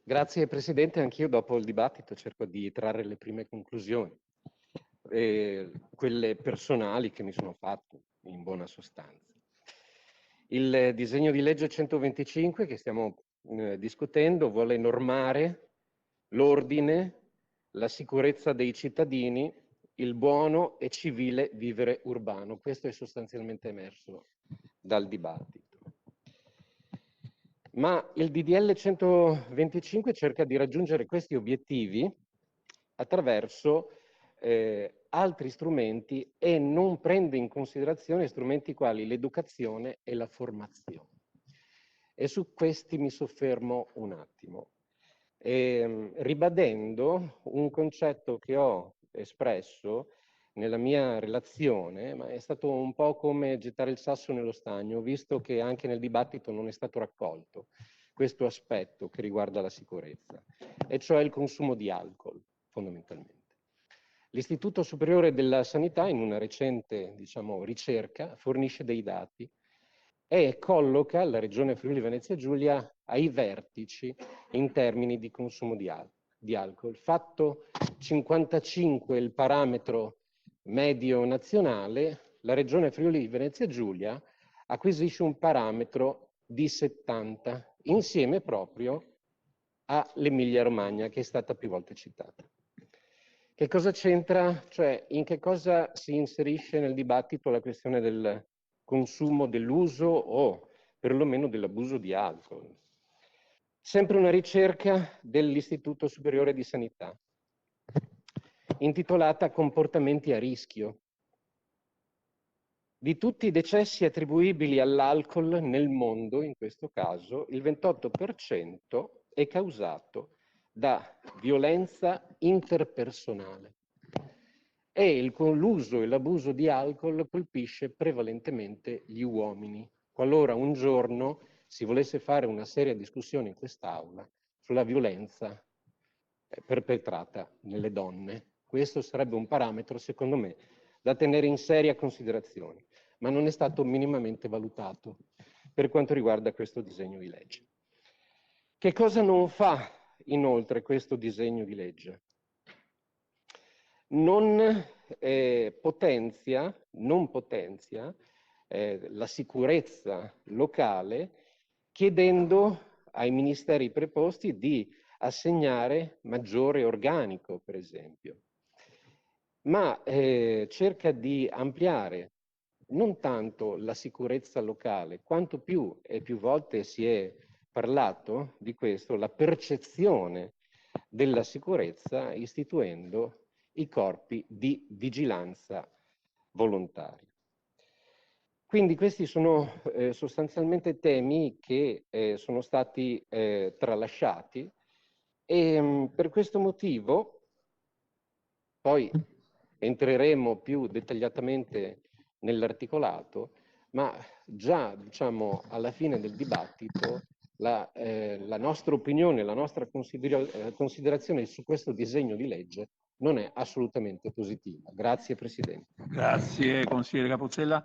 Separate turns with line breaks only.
Grazie Presidente, anch'io dopo il dibattito cerco di trarre le prime conclusioni, quelle personali che mi sono fatto in buona sostanza. Il disegno di legge 125 che stiamo discutendo vuole normare l'ordine, la sicurezza dei cittadini, il buono e civile vivere urbano. Questo è sostanzialmente emerso dal dibattito. Ma il DDL 125 cerca di raggiungere questi obiettivi attraverso altri strumenti e non prende in considerazione strumenti quali l'educazione e la formazione. E su questi mi soffermo un attimo, ribadendo un concetto che ho espresso nella mia relazione, ma è stato un po' come gettare il sasso nello stagno, visto che anche nel dibattito non è stato raccolto questo aspetto che riguarda la sicurezza, e cioè il consumo di alcol, fondamentalmente. L'Istituto Superiore della Sanità, in una recente, ricerca, fornisce dei dati e colloca la Regione Friuli Venezia Giulia ai vertici in termini di consumo di alcol. Fatto 55 il parametro medio nazionale, la Regione Friuli Venezia Giulia acquisisce un parametro di 70, insieme proprio all'Emilia Romagna, che è stata più volte citata. Che cosa c'entra? Cioè, in che cosa si inserisce nel dibattito la questione del consumo, dell'uso o perlomeno dell'abuso di alcol? Sempre una ricerca dell'Istituto Superiore di Sanità, intitolata Comportamenti a rischio. Di tutti i decessi attribuibili all'alcol nel mondo, in questo caso, il 28% è causato da violenza interpersonale e l'uso e l'abuso di alcol colpisce prevalentemente gli uomini. Qualora un giorno si volesse fare una seria discussione in quest'Aula sulla violenza perpetrata nelle donne, questo sarebbe un parametro, secondo me, da tenere in seria considerazione, ma non è stato minimamente valutato per quanto riguarda questo disegno di legge. Che cosa non fa inoltre questo disegno di legge? Non potenzia la sicurezza locale, chiedendo ai ministeri preposti di assegnare maggiore organico, per esempio, ma cerca di ampliare non tanto la sicurezza locale, quanto più, e più volte si è parlato di questo, la percezione della sicurezza, istituendo i corpi di vigilanza volontaria. Quindi questi sono sostanzialmente temi che sono stati tralasciati e per questo motivo poi entreremo più dettagliatamente nell'articolato, ma già alla fine del dibattito la nostra opinione, la nostra considerazione su questo disegno di legge non è assolutamente positiva. Grazie Presidente.
Grazie consigliere Capozzella.